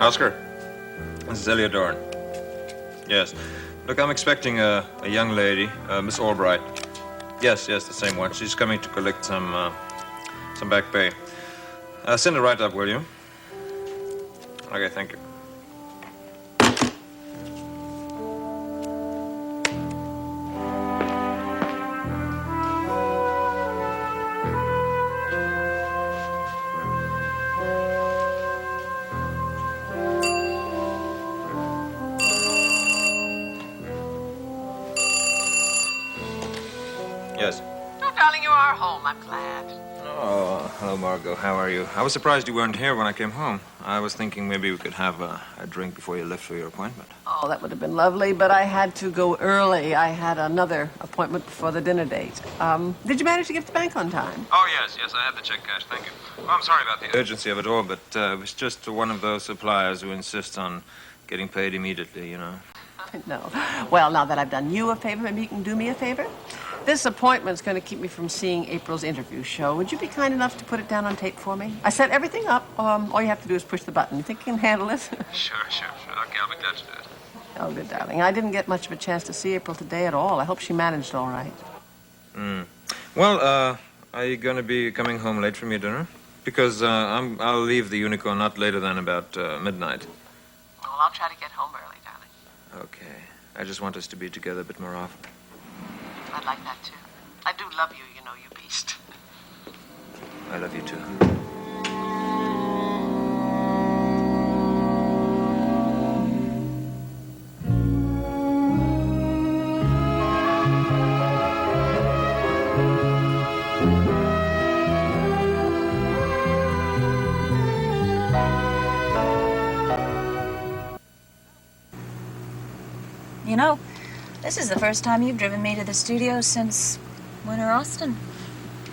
Oscar, this is Elliott and Sarah. Yes. Look, I'm expecting a young lady, Miss Albright. Yes, the same one. She's coming to collect some back pay. Send her right up, will you? Okay, thank you. Yes. Oh, darling, you are home. I'm glad. Oh, hello, Margo. How are you? I was surprised you weren't here when I came home. I was thinking maybe we could have a drink before you left for your appointment. Oh, that would have been lovely, but I had to go early. I had another appointment before the dinner date. Did you manage to get to the bank on time? Oh, yes, I have the check cashed. Thank you. Well, I'm sorry about the urgency of it all, but it was just one of those suppliers who insists on getting paid immediately, you know. No. Well, now that I've done you a favor, maybe you can do me a favor? This appointment's going to keep me from seeing April's interview show. Would you be kind enough to put it down on tape for me? I set everything up. All you have to do is push the button. You think you can handle it? Sure. Okay, I'll be glad to do it. Oh, good darling. I didn't get much of a chance to see April today at all. I hope she managed all right. Well, are you going to be coming home late from your dinner? Because I'll leave the Unicorn not later than about midnight. Well, I'll try to get home early, darling. Okay. I just want us to be together a bit more often. I'd like that, too. I do love you, you know, you beast. I love you, too. You know, this is the first time you've driven me to the studio since Winter Austin.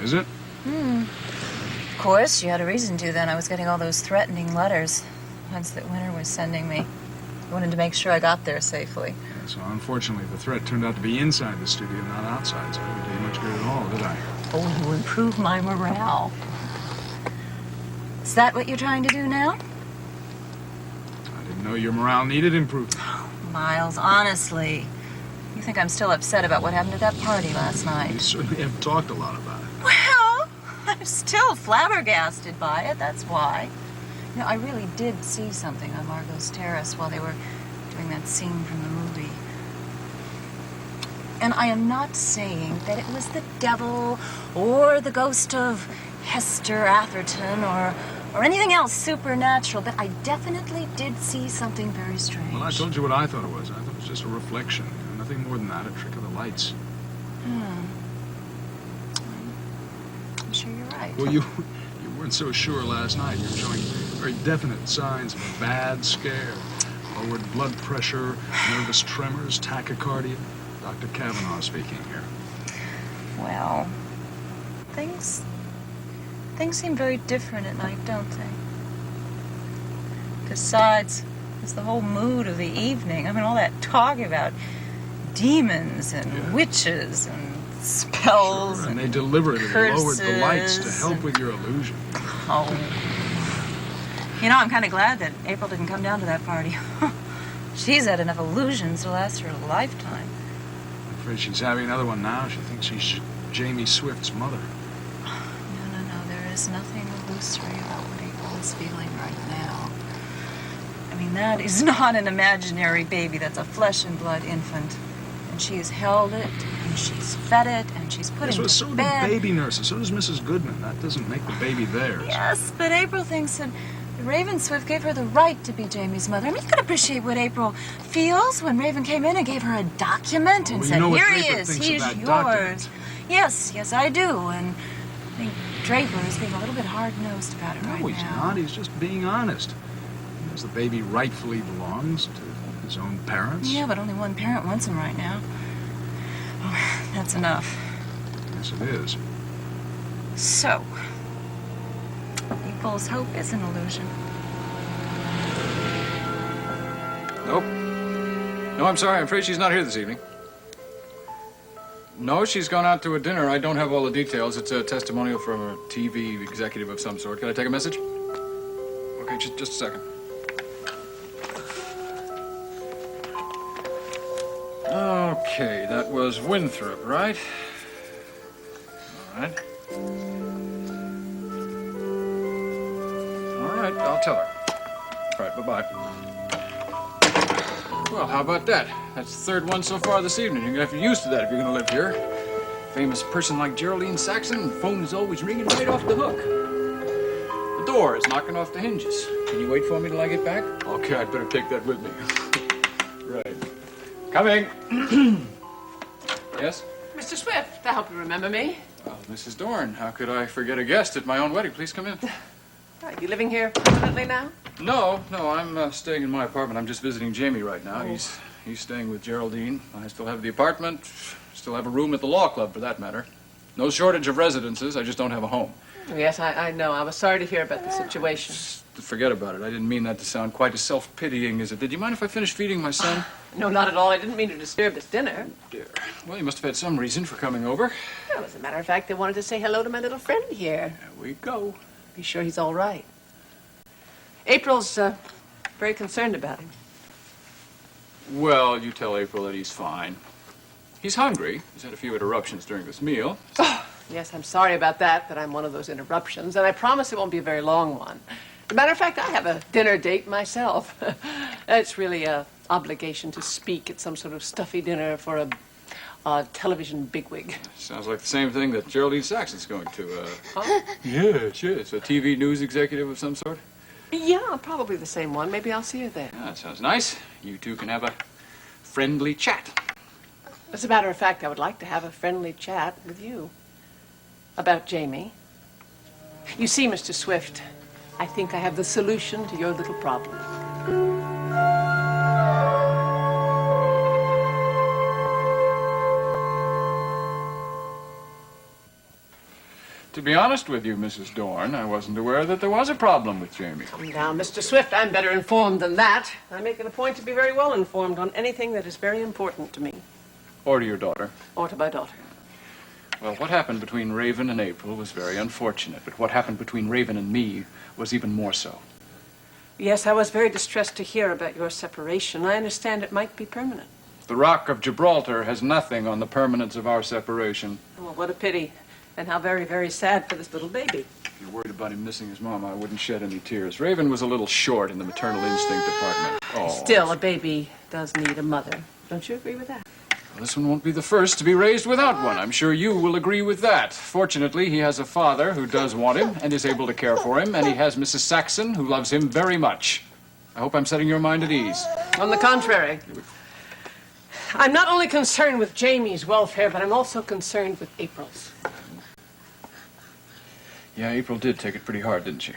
Is it? Of course, you had a reason to then. I was getting all those threatening letters. Ones that Winter was sending me. I wanted to make sure I got there safely. Yeah, so unfortunately, the threat turned out to be inside the studio, not outside, so it didn't do you much good at all, did I? Oh, you improved my morale. Is that what you're trying to do now? I didn't know your morale needed improvement. Miles, honestly. You think I'm still upset about what happened at that party last night? You certainly have talked a lot about it. Well, I'm still flabbergasted by it, that's why. You know, I really did see something on Margo's terrace while they were doing that scene from the movie. And I am not saying that it was the devil or the ghost of Hester Atherton or anything else supernatural, but I definitely did see something very strange. Well, I told you what I thought it was. I thought it was just a reflection. Nothing more than that, a trick of the lights. I'm sure you're right. Well, you weren't so sure last night. You were showing very definite signs of a bad scare. Lowered blood pressure, nervous tremors, tachycardia. Dr. Kavanaugh speaking here. Well, things seem very different at night, don't they? Besides, it's the whole mood of the evening. I mean, all that talk about demons and witches and spells. Sure, and they deliberately lowered the lights to help with your illusion. Oh. You know, I'm kind of glad that April didn't come down to that party. She's had enough illusions to last her a lifetime. I'm afraid she's having another one now. She thinks she's Jaimey Swift's mother. No. There is nothing illusory about what April is feeling right now. I mean, that is not an imaginary baby. That's a flesh and blood infant. And she has held it, and she's fed it, and she's put it so to do bed. baby nurses. So does Mrs. Goodman. That doesn't make the baby theirs. Yes, but April thinks that Raven Swift gave her the right to be Jaimey's mother. I mean, you can appreciate what April feels when Raven came in and gave her a document and said, "Here he is, he's yours." Document. Yes, I do. And I think Draper is being a little bit hard-nosed about it right now. No, he's not. He's just being honest. He knows the baby rightfully belongs to his own parents. Yeah, but only one parent wants him right now. Oh, that's enough. Yes, it is. So, April's hope is an illusion. Nope. No, I'm sorry. I'm afraid she's not here this evening. No, she's gone out to a dinner. I don't have all the details. It's a testimonial from a TV executive of some sort. Can I take a message? Okay, just a second. Okay, that was Winthrop, right? All right. All right, I'll tell her. All right, bye-bye. Well, how about that? That's the third one so far this evening. You're gonna have to get used to that if you're gonna live here. Famous person like Geraldine Saxon, phone is always ringing right off the hook. The door is knocking off the hinges. Can you wait for me till I get back? Okay, I'd better take that with me. Right. Coming. Yes? Mr. Swift, I hope you remember me. Well, Mrs. Dorn, how could I forget a guest at my own wedding? Please come in. Are you living here permanently now? No, I'm staying in my apartment. I'm just visiting Jaimey right now. He's staying with Geraldine. I still have the apartment, still have a room at the law club for that matter. No shortage of residences, I just don't have a home. Yes, I know. I was sorry to hear about the situation. Forget about it. I didn't mean that to sound quite as self-pitying as it did. Do you mind if I finish feeding my son? No, not at all. I didn't mean to disturb his dinner. Dear. Well, you must have had some reason for coming over. Well, as a matter of fact, they wanted to say hello to my little friend here. There we go. Be sure he's all right. April's very concerned about him. Well, you tell April that he's fine. He's hungry. He's had a few interruptions during this meal. Yes, I'm sorry about that I'm one of those interruptions, and I promise it won't be a very long one. As a matter of fact, I have a dinner date myself. It's really an obligation to speak at some sort of stuffy dinner for a television bigwig. Sounds like the same thing that Geraldine Saxon's going to. Huh? Yes, yes. A TV news executive of some sort? Yeah, probably the same one. Maybe I'll see you there. Yeah, that sounds nice. You two can have a friendly chat. As a matter of fact, I would like to have a friendly chat with you about Jaimey. You see, Mr. Swift, I think I have the solution to your little problem. To be honest with you, Mrs. Dorn, I wasn't aware that there was a problem with Jaimey. Now, Mr. Swift, I'm better informed than that. I make it a point to be very well informed on anything that is very important to me. Or to your daughter. Or to my daughter. Well, what happened between Raven and April was very unfortunate, but what happened between Raven and me was even more so. Yes, I was very distressed to hear about your separation. I understand it might be permanent. The Rock of Gibraltar has nothing on the permanence of our separation. Oh, what a pity. And how very, very sad for this little baby. If you're worried about him missing his mom, I wouldn't shed any tears. Raven was a little short in the maternal instinct department. Oh. Still, a baby does need a mother. Don't you agree with that? Well, this one won't be the first to be raised without one. I'm sure you will agree with that. Fortunately, he has a father who does want him and is able to care for him, and he has Mrs. Saxon who loves him very much. I hope I'm setting your mind at ease. On the contrary. I'm not only concerned with Jaimey's welfare, but I'm also concerned with April's. Yeah, April did take it pretty hard, didn't she?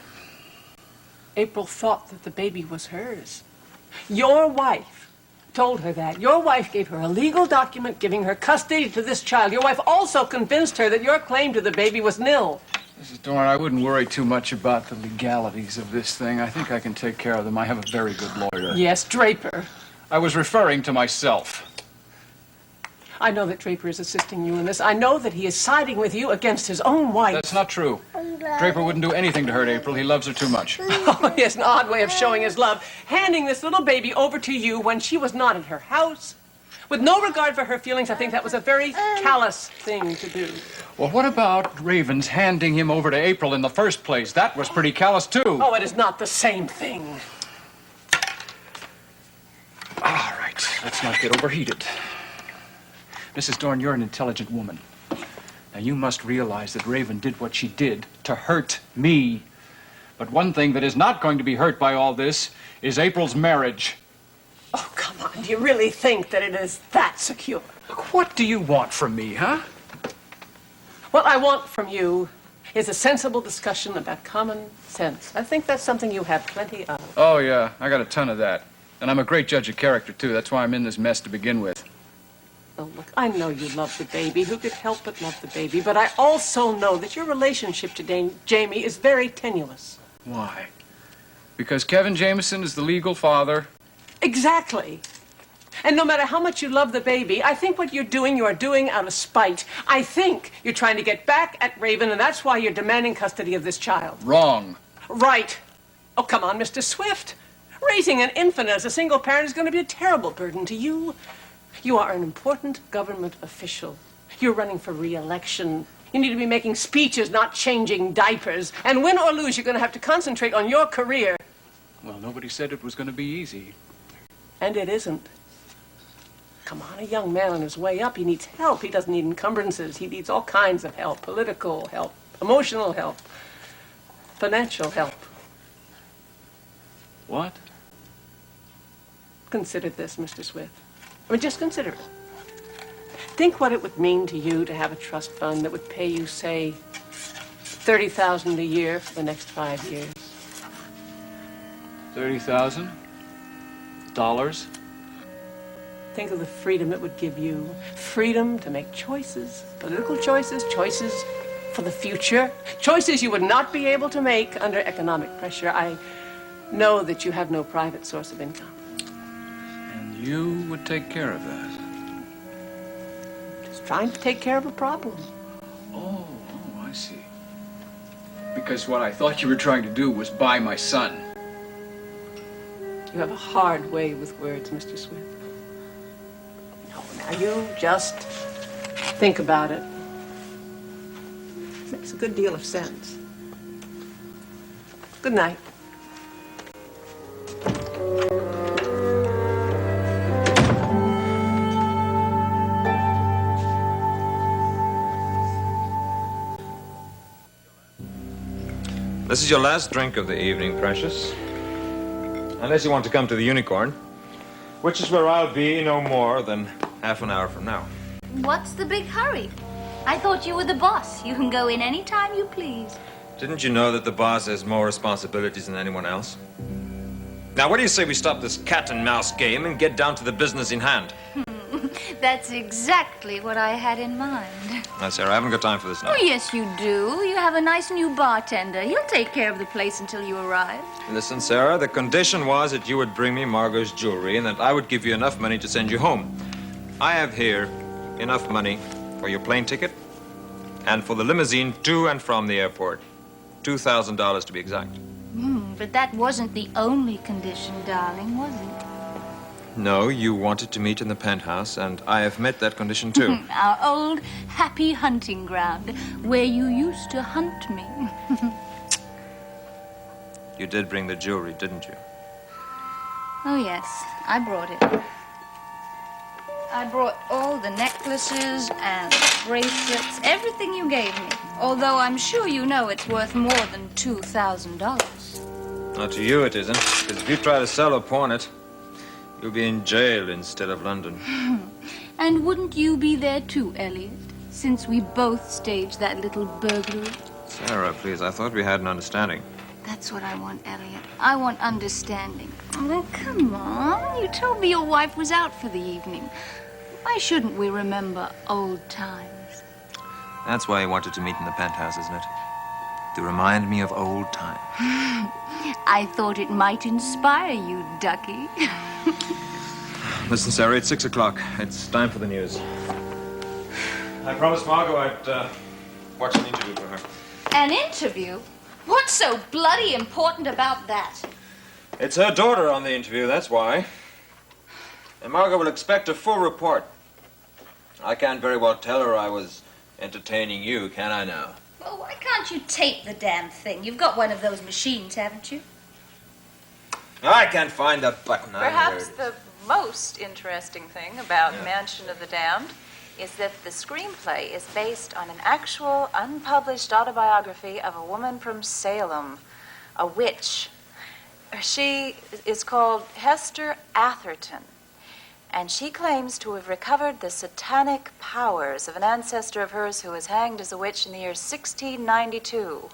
April thought that the baby was hers. Your wife told her that. Your wife gave her a legal document giving her custody to this child. Your wife also convinced her that your claim to the baby was nil. Mrs. Dorn, I wouldn't worry too much about the legalities of this thing. I think I can take care of them. I have a very good lawyer. Yes, Draper. I was referring to myself. I know that Draper is assisting you in this. I know that he is siding with you against his own wife. That's not true. Draper wouldn't do anything to hurt April. He loves her too much. Oh, he has an odd way of showing his love, handing this little baby over to you when she was not in her house. With no regard for her feelings, I think that was a very callous thing to do. Well, what about Raven's handing him over to April in the first place? That was pretty callous, too. Oh, it is not the same thing. All right, let's not get overheated. Mrs. Dorn, you're an intelligent woman. Now, you must realize that Raven did what she did to hurt me. But one thing that is not going to be hurt by all this is April's marriage. Oh, come on. Do you really think that it is that secure? Look, what do you want from me, huh? What I want from you is a sensible discussion about common sense. I think that's something you have plenty of. Oh, yeah, I got a ton of that. And I'm a great judge of character, too. That's why I'm in this mess to begin with. Oh, look, I know you love the baby. Who could help but love the baby? But I also know that your relationship to Jaimey is very tenuous. Why? Because Kevin Jameson is the legal father? Exactly. And no matter how much you love the baby, I think what you are doing out of spite. I think you're trying to get back at Raven, and that's why you're demanding custody of this child. Wrong. Right. Oh, come on, Mr. Swift. Raising an infant as a single parent is going to be a terrible burden to you. You are an important government official. You're running for re-election. You need to be making speeches, not changing diapers. And win or lose, you're going to have to concentrate on your career. Well, nobody said it was going to be easy. And it isn't. Come on, a young man on his way up, he needs help. He doesn't need encumbrances. He needs all kinds of help. Political help, emotional help, financial help. What? Consider this, Mr. Swift. I mean, just consider it. Think what it would mean to you to have a trust fund that would pay you, say, $30,000 a year for the next 5 years. $30,000? Think of the freedom it would give you. Freedom to make choices, political choices, choices for the future, choices you would not be able to make under economic pressure. I know that you have no private source of income. And you would take care of that? Just trying to take care of a problem. Oh, I see. Because what I thought you were trying to do was buy my son. You have a hard way with words, Mr. Swift. No, now you just think about it. It makes a good deal of sense. Good night. This is your last drink of the evening, Precious. Unless you want to come to the Unicorn, which is where I'll be no more than half an hour from now. What's the big hurry? I thought you were the boss. You can go in any time you please. Didn't you know that the boss has more responsibilities than anyone else? Now, what do you say we stop this cat and mouse game and get down to the business in hand? That's exactly what I had in mind. Now, Sarah, I haven't got time for this now. Oh, yes, you do. You have a nice new bartender. He'll take care of the place until you arrive. Listen, Sarah, the condition was that you would bring me Margo's jewelry and that I would give you enough money to send you home. I have here enough money for your plane ticket and for the limousine to and from the airport. $2,000 to be exact. But that wasn't the only condition, darling, was it? No, you wanted to meet in the penthouse, and I have met that condition too. Our old happy hunting ground, where you used to hunt me. You did bring the jewelry, didn't you? Oh, yes, I brought it. I brought all the necklaces and bracelets, everything you gave me. Although I'm sure you know it's worth more than $2,000. Not to you it isn't, because if you try to sell or pawn it, you'll be in jail instead of London. And wouldn't you be there too, Elliott, since we both staged that little burglary? Sarah, please, I thought we had an understanding. That's what I want, Elliott. I want understanding. Oh, come on. You told me your wife was out for the evening. Why shouldn't we remember old times? That's why you wanted to meet in the penthouse, isn't it? To remind me of old times. I thought it might inspire you, ducky. Listen, Sarah, it's 6 o'clock. It's time for the news. I promised Margo I'd watch an interview for her. An interview? What's so bloody important about that? It's her daughter on the interview, that's why. And Margo will expect a full report. I can't very well tell her I was entertaining you, can I now? Well, why can't you tape the damn thing? You've got one of those machines, haven't you? I can't find that button. Perhaps the most interesting thing about Mansion of the Damned is that the screenplay is based on an actual, unpublished autobiography of a woman from Salem, a witch. She is called Hester Atherton, and she claims to have recovered the satanic powers of an ancestor of hers who was hanged as a witch in the year 1692.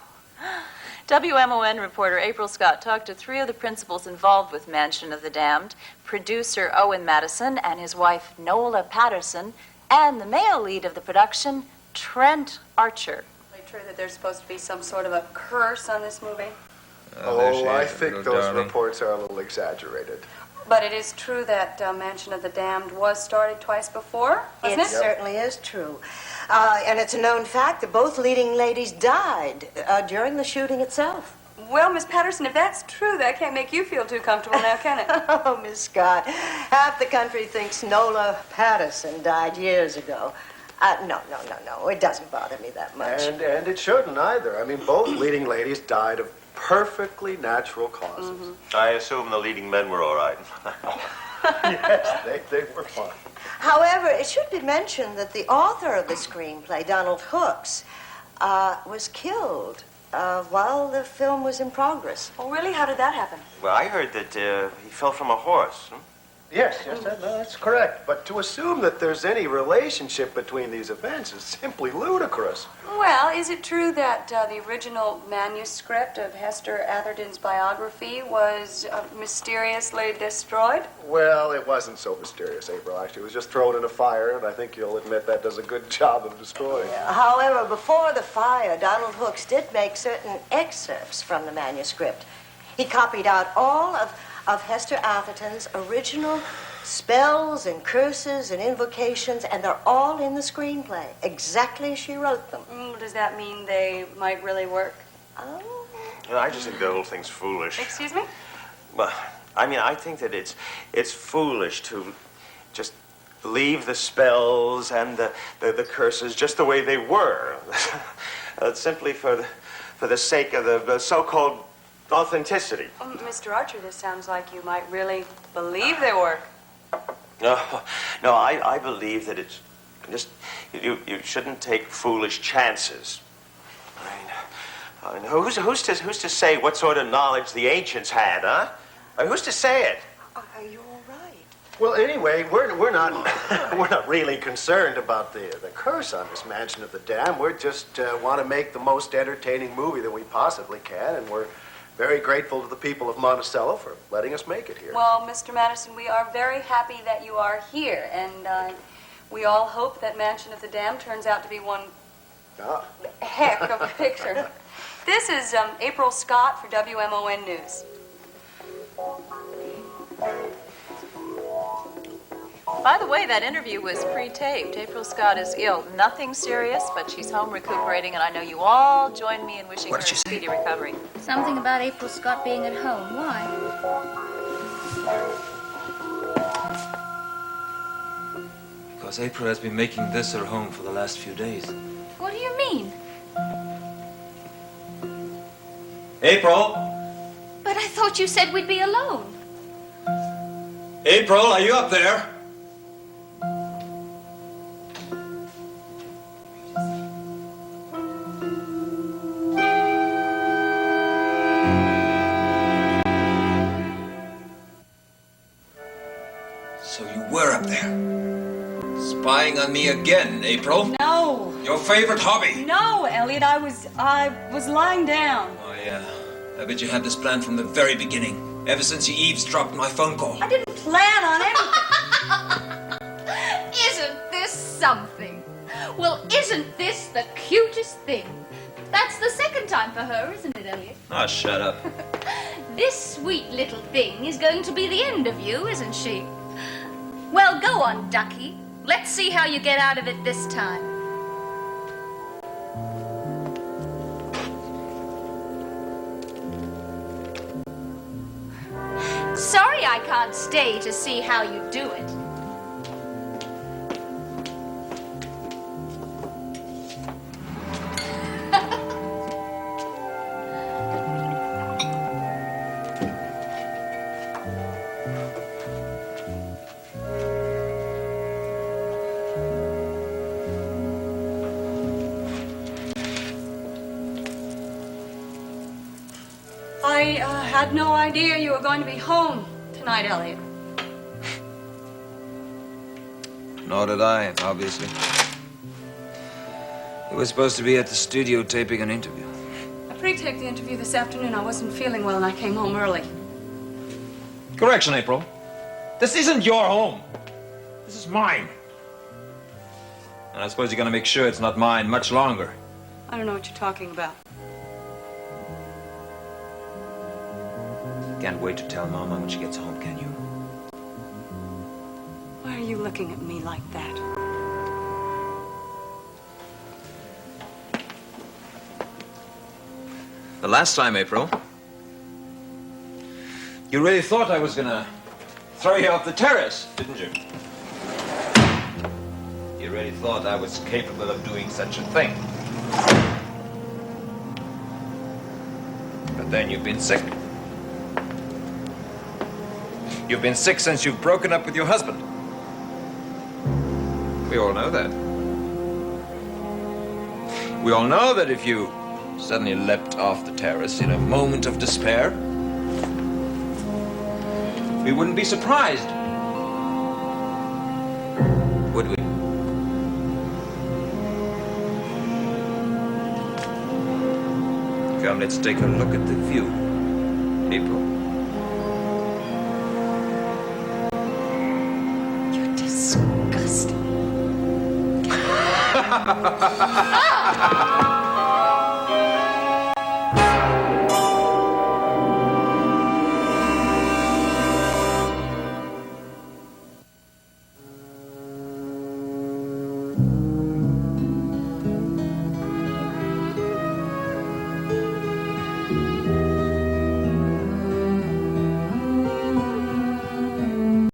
WMON reporter April Scott talked to 3 of the principals involved with Mansion of the Damned, producer Owen Madison and his wife Nola Patterson, and the male lead of the production, Trent Archer. Is it true that there's supposed to be some sort of a curse on this movie? There she I is, think little those darling. reports are a little exaggerated. But it is true that Mansion of the Damned was started twice before, wasn't it? It certainly is true. And it's a known fact that both leading ladies died during the shooting itself. Well, Miss Patterson, if that's true, that can't make you feel too comfortable now, can it? Oh, Miss Scott, half the country thinks Nola Patterson died years ago. No. It doesn't bother me that much. And it shouldn't either. I mean, both leading ladies died of perfectly natural causes. I assume the leading men were all right. Yes, they were fine. However, it should be mentioned that the author of the screenplay, Donald Hooks, was killed while the film was in progress. Oh, really? How did that happen? Well, I heard that he fell from a horse. Yes, that's correct. But to assume that there's any relationship between these events is simply ludicrous. Well, is it true that the original manuscript of Hester Atherton's biography was mysteriously destroyed? Well, it wasn't so mysterious, April. Actually, it was just thrown in a fire, and I think you'll admit that does a good job of destroying it. However, before the fire, Donald Hooks did make certain excerpts from the manuscript. He copied out all of Hester Atherton's original spells and curses and invocations, and they're all in the screenplay, exactly as she wrote them. Does that mean they might really work? Oh. Well, I just think the whole thing's foolish. Excuse me? Well, I mean, I think that it's foolish to just leave the spells and the curses just the way they were, simply for the sake of the so-called authenticity. Mr. Archer, this sounds like you might really believe they work. No, I believe that it's just, you shouldn't take foolish chances. I mean, who's to say what sort of knowledge the ancients had, huh? Who's to say it? Are you all right? Well, anyway, we're not really concerned about the curse on this Mansion of the Dam. We just want to make the most entertaining movie that we possibly can, and we're very grateful to the people of Monticello for letting us make it here. Well, Mr. Madison, we are very happy that you are here, and we all hope that Mansion of the Dam turns out to be one heck of a picture. This is April Scott for WMON News. By the way, that interview was pre-taped. April Scott is ill. Nothing serious, but she's home recuperating, and I know you all join me in wishing her a speedy recovery. Something about April Scott being at home. Why? Because April has been making this her home for the last few days. What do you mean? April? But I thought you said we'd be alone. April, are you up there? So you were up there. Spying on me again, April? No. Your favorite hobby? No, Elliot, I was lying down. Oh, yeah. I bet you had this plan from the very beginning. Ever since you eavesdropped my phone call. I didn't plan on anything. Isn't this something? Well, isn't this the cutest thing? That's the second time for her, isn't it, Elliot? Oh, shut up. This sweet little thing is going to be the end of you, isn't she? Well, go on, Ducky. Let's see how you get out of it this time. Sorry I can't stay to see how you do it. I had no idea you were going to be home tonight, Elliot. Nor did I, obviously. We were supposed to be at the studio taping an interview. I pre-taped the interview this afternoon. I wasn't feeling well and I came home early. Correction, April. This isn't your home. This is mine. And I suppose you're gonna make sure it's not mine much longer. I don't know what you're talking about. Can't wait to tell Mama when she gets home, can you? Why are you looking at me like that? The last time, April, You really thought I was gonna throw you off the terrace, didn't you? You really thought I was capable of doing such a thing. But then you've been sick. You've been sick since you've broken up with your husband. We all know that. We all know that if you suddenly leapt off the terrace in a moment of despair, we wouldn't be surprised, would we? Come, let's take a look at the view, April. You're disgusting.